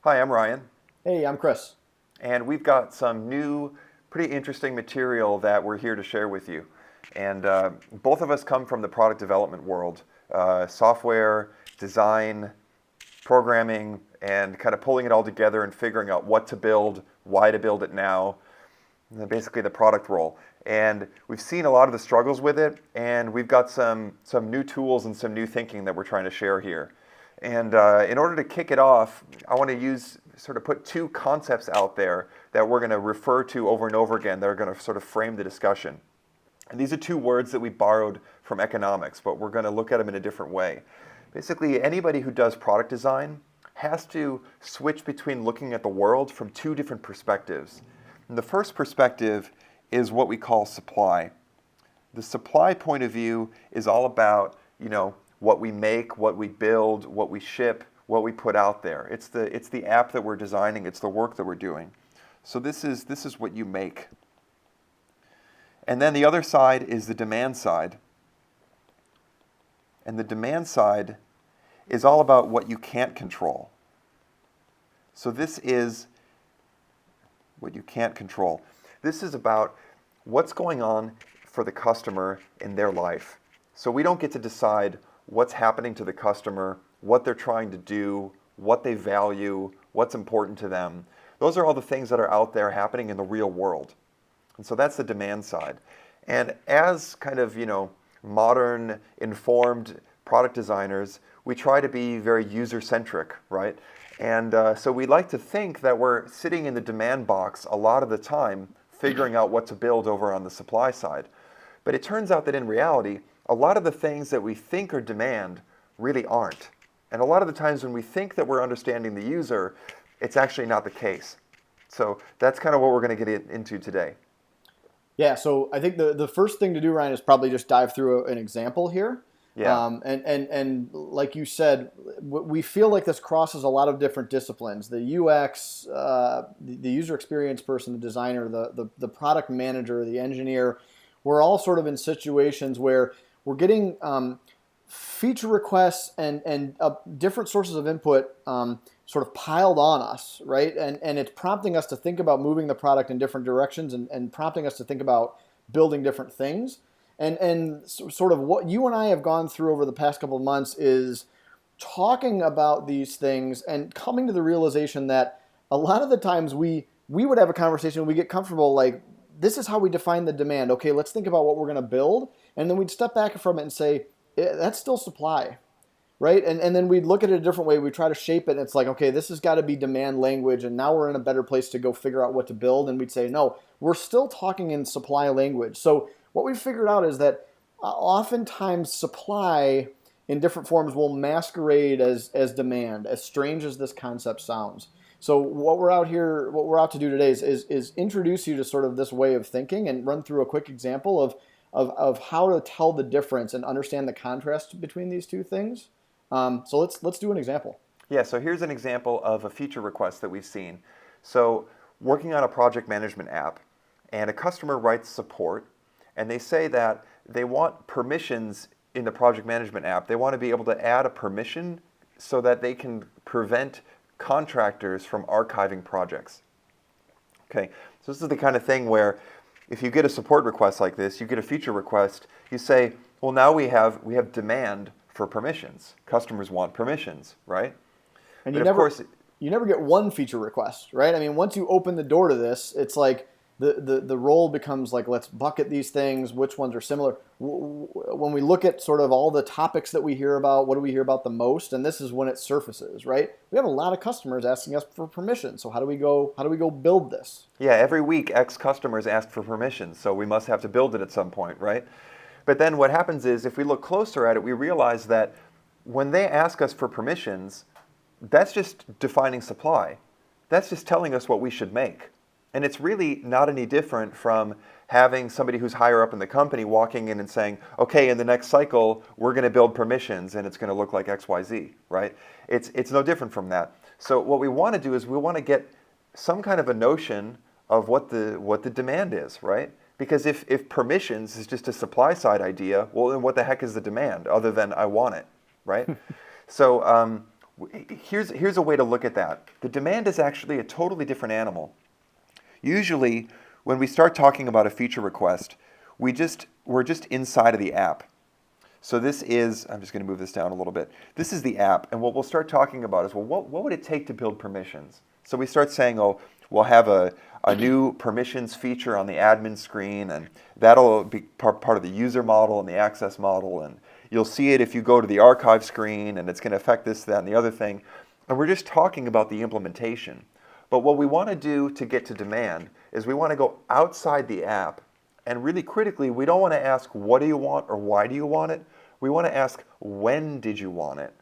Hi, I'm Ryan, Hey, I'm Chris. and we've got some new, pretty interesting material that we're here to share with you. And both of us come from the product development world, software, design, programming, and kind of pulling it all together and figuring out what to build, why to build it now, and basically the product role. And we've seen a lot of the struggles with it, and we've got some new tools and some new thinking that we're trying to share here. And in order to kick it off, I want to put two concepts out there that we're going to refer to over and over again that are going to sort of frame the discussion. And these are two words that we borrowed from economics, but we're going to look at them in a different way. Basically, anybody who does product design has to switch between looking at the world from two different perspectives. And the first perspective is what we call supply. The supply point of view is all about, what we make, what we build, what we ship, what we put out there. It's the app that we're designing, it's the work that we're doing. So this is what you make. And then the other side is the demand side. And the demand side is all about what you can't control. So this is what you can't control. This is about what's going on for the customer in their life. So we don't get to decide what's happening to the customer, what they're trying to do, what they value, what's important to them. Those are all the things that are out there happening in the real world. And so that's the demand side. And as kind of, modern, informed product designers, we try to be very user-centric, right? And so we like to think that we're sitting in the demand box a lot of the time, figuring out what to build over on the supply side. But it turns out that in reality, a lot of the things that we think are demand really aren't. And a lot of the times when we think that we're understanding the user, it's actually not the case. So that's kind of what we're going to get into today. Yeah, so I think the first thing to do, Ryan, is probably just dive through an example here. Yeah. And like you said, we feel like this crosses a lot of different disciplines. The UX, the user experience person, the designer, the product manager, the engineer, we're all sort of in situations where we're getting feature requests and different sources of input sort of piled on us, right? And it's prompting us to think about moving the product in different directions and prompting us to think about building different things. And sort of what you and I have gone through over the past couple of months is talking about these things and coming to the realization that a lot of the times we would have a conversation, we get comfortable, like, this is how we define the demand. Okay, let's think about what we're going to build. And then we'd step back from it and say, that's still supply, right? And then we'd look at it a different way. We try to shape it. And it's like, okay, this has got to be demand language. And now we're in a better place to go figure out what to build. And we'd say, no, we're still talking in supply language. So what we've figured out is that oftentimes supply in different forms will masquerade as demand, as strange as this concept sounds. So what we're out to do today is introduce you to sort of this way of thinking and run through a quick example of how to tell the difference and understand the contrast between these two things. So let's do an example. Yeah, so here's an example of a feature request that we've seen. So working on a project management app, and a customer writes support, and they say that they want permissions in the project management app. They want to be able to add a permission so that they can prevent contractors from archiving projects. Okay, so this is the kind of thing where if you get a support request like this, you get a feature request, you say, well, now we have demand for permissions. Customers want permissions, right? And But of course, you never get one feature request, right? I mean, once you open the door to this, it's like the role becomes like, let's bucket these things, which ones are similar. When we look at sort of all the topics that we hear about, what do we hear about the most? And this is when it surfaces, right? We have a lot of customers asking us for permission. So how do we go build this? yeah, every week X customers ask for permissions, so we must have to build it at some point, right? But then what happens is if we look closer at it, we realize that when they ask us for permissions, that's just defining supply. That's just telling us what we should make. And it's really not any different from having somebody who's higher up in the company walking in and saying, okay, in the next cycle, we're going to build permissions and it's going to look like XYZ, right? It's no different from that. So what we want to do is we want to get some kind of a notion of what the demand is, right? Because if permissions is just a supply side idea, well, then what the heck is the demand other than I want it, right? So Here's a way to look at that. The demand is actually a totally different animal. Usually, when we start talking about a feature request, we're just inside of the app. So this is, I'm just going to move this down a little bit. This is the app, and what we'll start talking about is, well, what would it take to build permissions? So we start saying, oh, we'll have a new permissions feature on the admin screen, and that'll be part of the user model and the access model, and you'll see it if you go to the archive screen, and it's going to affect this, that, and the other thing. And we're just talking about the implementation. But what we want to do to get to demand is we want to go outside the app, and really critically, we don't want to ask, what do you want or why do you want it? We want to ask, when did you want it?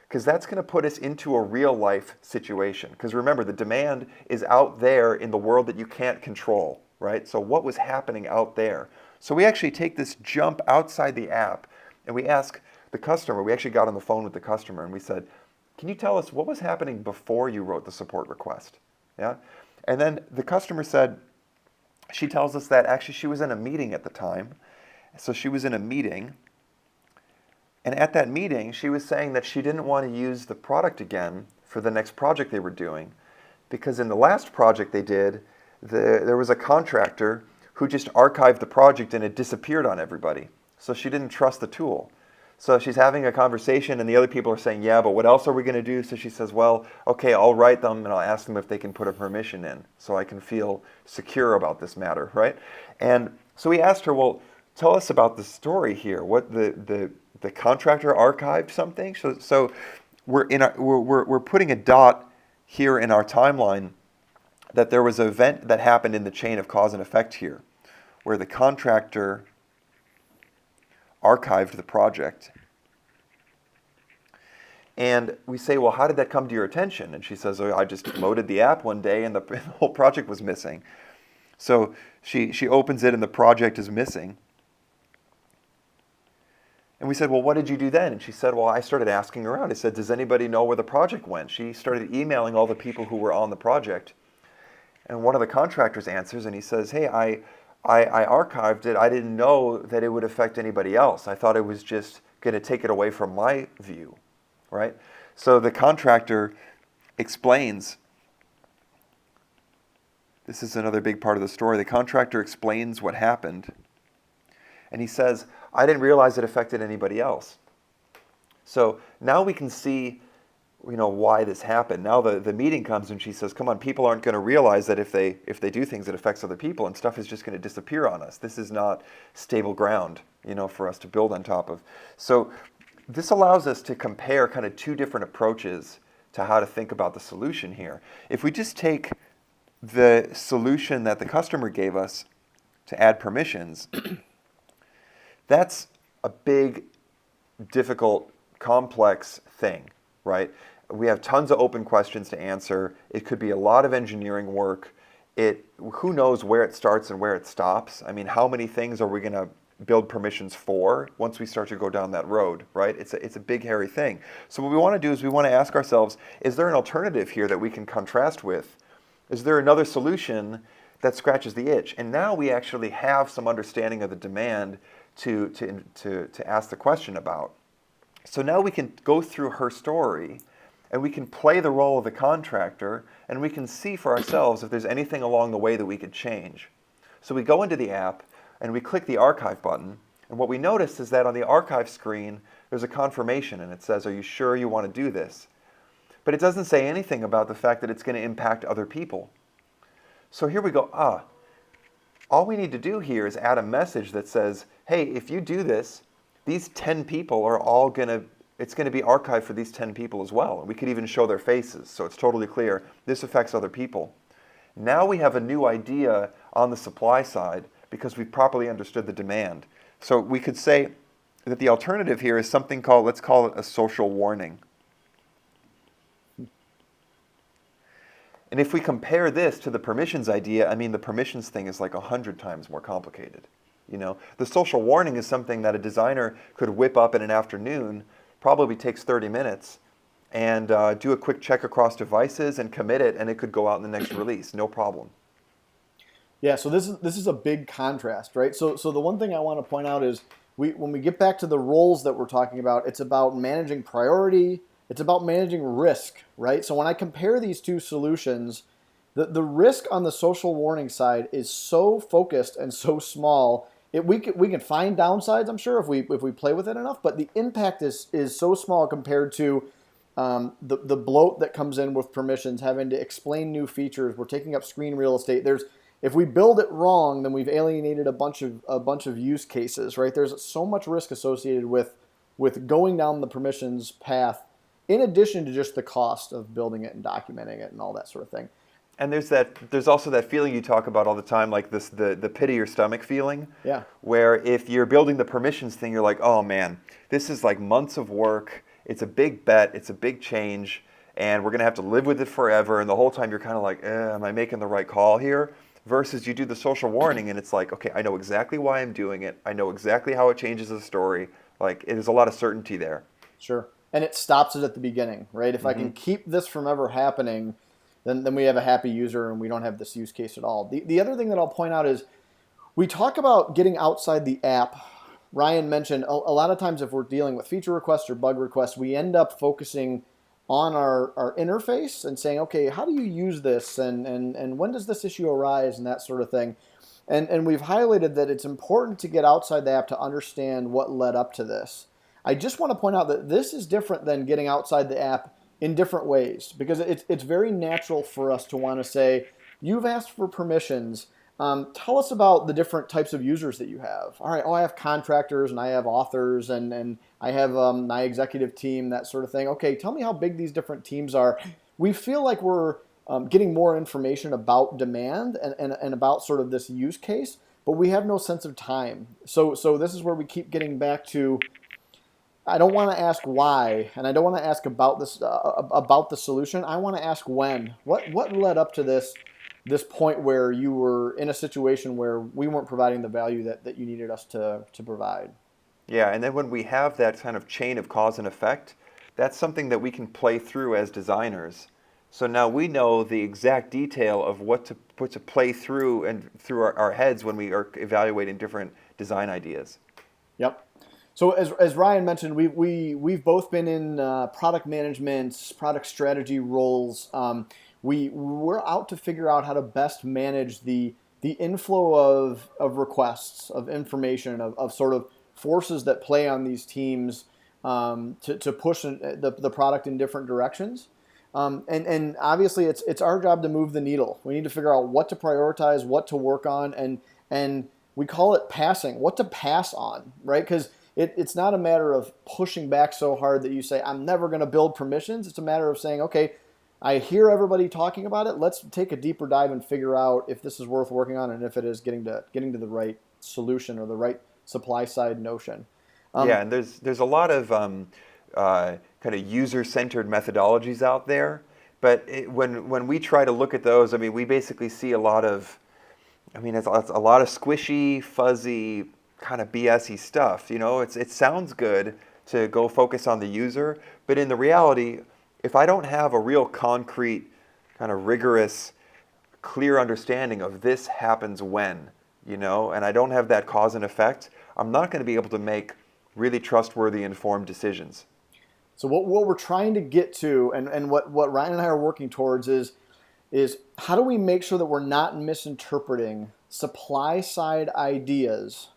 Because that's going to put us into a real life situation. Because remember, the demand is out there in the world that you can't control, right? So what was happening out there? So we actually take this jump outside the app and we ask the customer, we actually got on the phone with the customer and we said, can you tell us what was happening before you wrote the support request? Yeah. And then the customer said, she tells us that actually she was in a meeting at the time. So she was in a meeting. And at that meeting, she was saying that she didn't want to use the product again for the next project they were doing. Because in the last project they did, there was a contractor who just archived the project and it disappeared on everybody. So she didn't trust the tool. So she's having a conversation and the other people are saying, yeah, but what else are we going to do? So she says, well, okay, I'll write them and I'll ask them if they can put a permission in so I can feel secure about this matter, right? And so we asked her, well, tell us about the story here. What the contractor archived something? So we're putting a dot here in our timeline that there was an event that happened in the chain of cause and effect here, where the contractor archived the project. And we say, well, how did that come to your attention? And she says, oh, I just loaded the app one day and the whole project was missing. So she opens it and the project is missing. And we said, well, what did you do then? And she said, well, I started asking around. I said, does anybody know where the project went? She started emailing all the people who were on the project. And one of the contractors answers and he says, hey, I archived it. I didn't know that it would affect anybody else. I thought it was just going to take it away from my view, right? So the contractor explains, this is another big part of the story. The contractor explains what happened. And he says, I didn't realize it affected anybody else. So now we can see, why this happened. Now the meeting comes and she says, come on, people aren't going to realize that if they do things, it affects other people and stuff is just going to disappear on us. This is not stable ground, for us to build on top of. So this allows us to compare kind of two different approaches to how to think about the solution here. If we just take the solution that the customer gave us to add permissions, that's a big, difficult, complex thing, right? We have tons of open questions to answer. It could be a lot of engineering work. Who knows where it starts and where it stops? I mean, how many things are we going to build permissions for once we start to go down that road, right? It's a big, hairy thing. So what we want to do is we want to ask ourselves, is there an alternative here that we can contrast with? Is there another solution that scratches the itch? And now we actually have some understanding of the demand to ask the question about. So now we can go through her story and we can play the role of the contractor and we can see for ourselves if there's anything along the way that we could change. So we go into the app and we click the archive button, and what we notice is that on the archive screen there's a confirmation and it says, are you sure you want to do this? But it doesn't say anything about the fact that it's going to impact other people. So here we go, all we need to do here is add a message that says, hey, if you do this, these 10 people are all it's going to be archived for these 10 people as well. And we could even show their faces, so it's totally clear this affects other people. Now we have a new idea on the supply side because we've properly understood the demand. So we could say that the alternative here is something called, let's call it a social warning. And if we compare this to the permissions idea, I mean, the permissions thing is like 100 times more complicated. The social warning is something that a designer could whip up in an afternoon, probably takes 30 minutes, and do a quick check across devices and commit it, and it could go out in the next release, no problem. Yeah, so this is a big contrast, right? So the one thing I want to point out is when we get back to the roles that we're talking about, it's about managing priority, It's about managing risk, right? So when I compare these two solutions, the risk on the social warning side is so focused and so small. We can find downsides, I'm sure, if we play with it enough, but the impact is so small compared to the bloat that comes in with permissions, having to explain new features. We're taking up screen real estate. If we build it wrong, then we've alienated a bunch of use cases, right? There's so much risk associated with going down the permissions path, in addition to just the cost of building it and documenting it and all that sort of thing. And there's also that feeling you talk about all the time, like the pit of your stomach feeling, Yeah. where if you're building the permissions thing, you're like, oh man, this is like months of work. It's a big bet. It's a big change, and we're gonna have to live with it forever. And the whole time you're kind of like, am I making the right call here? Versus you do the social warning, and it's like, okay, I know exactly why I'm doing it. I know exactly how it changes the story. Like, there's a lot of certainty there. Sure. And it stops it at the beginning, right? If I can keep this from ever happening, then we have a happy user and we don't have this use case at all. The other thing that I'll point out is we talk about getting outside the app. Ryan mentioned a lot of times if we're dealing with feature requests or bug requests, we end up focusing on our interface and saying, okay, how do you use this and when does this issue arise and that sort of thing. And we've highlighted that it's important to get outside the app to understand what led up to this. I just want to point out that this is different than getting outside the app in different ways, because it's very natural for us to want to say, you've asked for permissions. Tell us about the different types of users that you have. All right, I have contractors and I have authors and I have my executive team, that sort of thing. Okay, tell me how big these different teams are. We feel like we're getting more information about demand and about sort of this use case, but we have no sense of time. So this is where we keep getting back to, I don't want to ask why, and I don't want to ask about this about the solution. I want to ask when. What led up to this point where you were in a situation where we weren't providing the value that you needed us to provide? Yeah, and then when we have that kind of chain of cause and effect, that's something that we can play through as designers. So now we know the exact detail of what to put to play through and through our heads when we are evaluating different design ideas. Yep. So as Ryan mentioned, we've both been in product management, product strategy roles. We're out to figure out how to best manage the inflow of requests, of information, of sort of forces that play on these teams to push the product in different directions. And obviously it's our job to move the needle. We need to figure out what to prioritize, what to work on, and we call it passing, what to pass on, right? Because it's not a matter of pushing back so hard that you say, I'm never going to build permissions. It's a matter of saying, okay, I hear everybody talking about it. Let's take a deeper dive and figure out if this is worth working on and if it is getting to the right solution or the right supply side notion. Yeah, and there's a lot of kind of user-centered methodologies out there, but when we try to look at those, I mean, we basically see a lot of, I mean, it's a lot of squishy, fuzzy, kind of BS-y stuff. You know, it sounds good to go focus on the user, but in the reality, if I don't have a real concrete, kind of rigorous, clear understanding of this happens when, you know, and I don't have that cause and effect, I'm not going to be able to make really trustworthy, informed decisions. So what we're trying to get to, and what Ryan and I are working towards is how do we make sure that we're not misinterpreting supply side ideas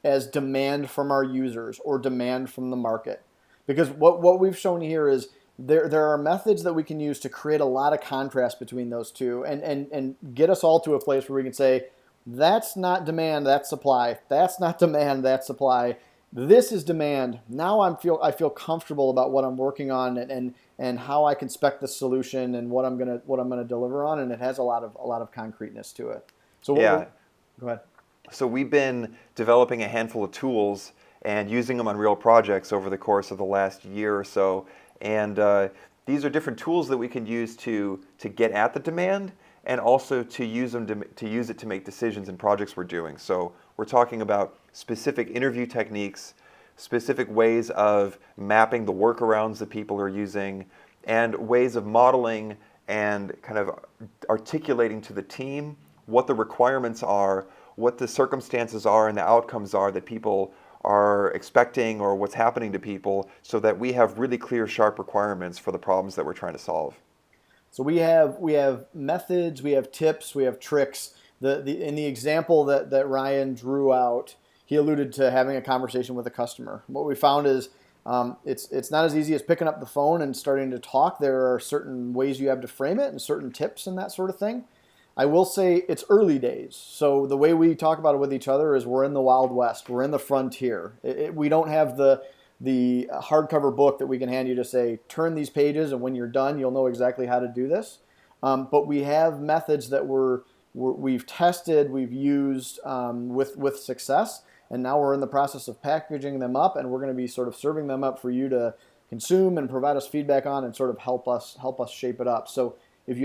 as demand from our users or demand from the market? Because what we've shown here is there are methods that we can use to create a lot of contrast between those two and get us all to a place where we can say, that's not demand, that's supply. That's not demand, that's supply. This is demand. Now I feel comfortable about what I'm working on and how I can spec the solution and what I'm gonna deliver on, and it has a lot of concreteness to it. So Yeah. go ahead. So we've been developing a handful of tools and using them on real projects over the course of the last year or so. And these are different tools that we can use to get at the demand and also to use them to use it to make decisions in projects we're doing. So we're talking about specific interview techniques, specific ways of mapping the workarounds that people are using, and ways of modeling and kind of articulating to the team what the requirements are, what the circumstances are and the outcomes are that people are expecting or what's happening to people so that we have really clear, sharp requirements for the problems that we're trying to solve. So we have methods, we have tips, we have tricks. In the example that Ryan drew out, he alluded to having a conversation with a customer. What we found is it's not as easy as picking up the phone and starting to talk. There are certain ways you have to frame it and certain tips and that sort of thing. I will say it's early days. So the way we talk about it with each other is we're in the Wild West. We're in the frontier. We don't have the hardcover book that we can hand you to say, turn these pages, and when you're done, you'll know exactly how to do this. But we have methods that we've tested, we've used with success, and now we're in the process of packaging them up, and we're going to be sort of serving them up for you to consume and provide us feedback on, and sort of help us shape it up. So if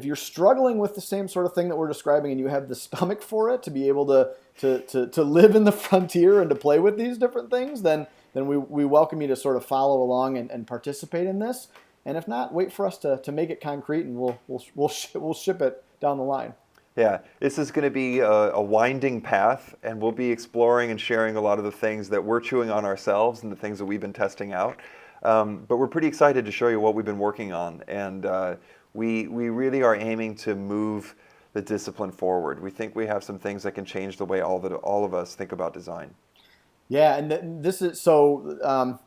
you're struggling with the same sort of thing that we're describing, and you have the stomach for it to be able to live in the frontier and to play with these different things, then we welcome you to sort of follow along and participate in this. And if not, wait for us to make it concrete, and we'll ship it down the line. Yeah, this is going to be a winding path, and we'll be exploring and sharing a lot of the things that we're chewing on ourselves and the things that we've been testing out. But we're pretty excited to show you what we've been working on, and we really are aiming to move the discipline forward. We think we have some things that can change the way all of us think about design. Yeah, and this is so.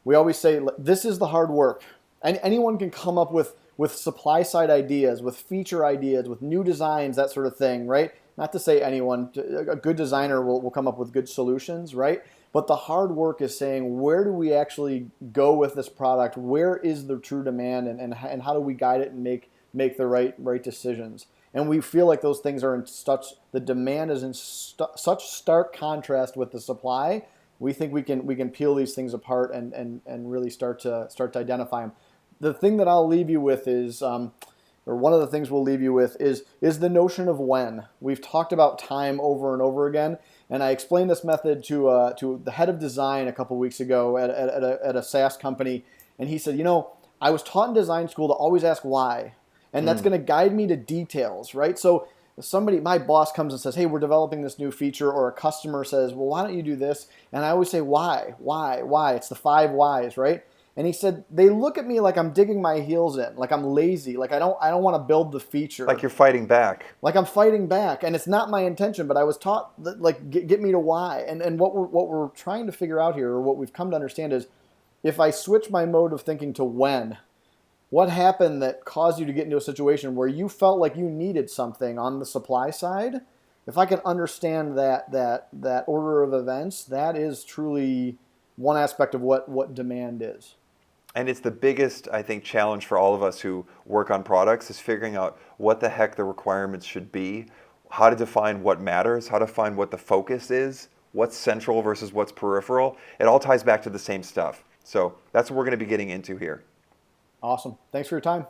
We always say this is the hard work. Anyone can come up with supply side ideas, with feature ideas, with new designs, that sort of thing, right? Not to say anyone, a good designer will come up with good solutions, right? But the hard work is saying, where do we actually go with this product? Where is the true demand, and how do we guide it and make the right decisions? And we feel like those things are the demand is in such stark contrast with the supply. We think we can peel these things apart and really start to identify them. The thing that I'll leave you with is, or one of the things we'll leave you with is the notion of when. We've talked about time over and over again, and I explained this method to the head of design a couple weeks ago at a SaaS company, and he said, I was taught in design school to always ask why, and that's going to guide me to details, right? So my boss comes and says, hey, we're developing this new feature, or a customer says, well, why don't you do this? And I always say, why? It's the 5 whys, right? And he said, they look at me like I'm digging my heels in, like I'm lazy, like I don't want to build the feature. Like you're fighting back. Like I'm fighting back, and it's not my intention, but I was taught that, like, get me to why. And what we're trying to figure out here, or what we've come to understand is, if I switch my mode of thinking to when, what happened that caused you to get into a situation where you felt like you needed something on the supply side? If I can understand that order of events, that is truly one aspect of what demand is. And it's the biggest, I think, challenge for all of us who work on products is figuring out what the heck the requirements should be, how to define what matters, how to find what the focus is, what's central versus what's peripheral. It all ties back to the same stuff. So that's what we're going to be getting into here. Awesome. Thanks for your time.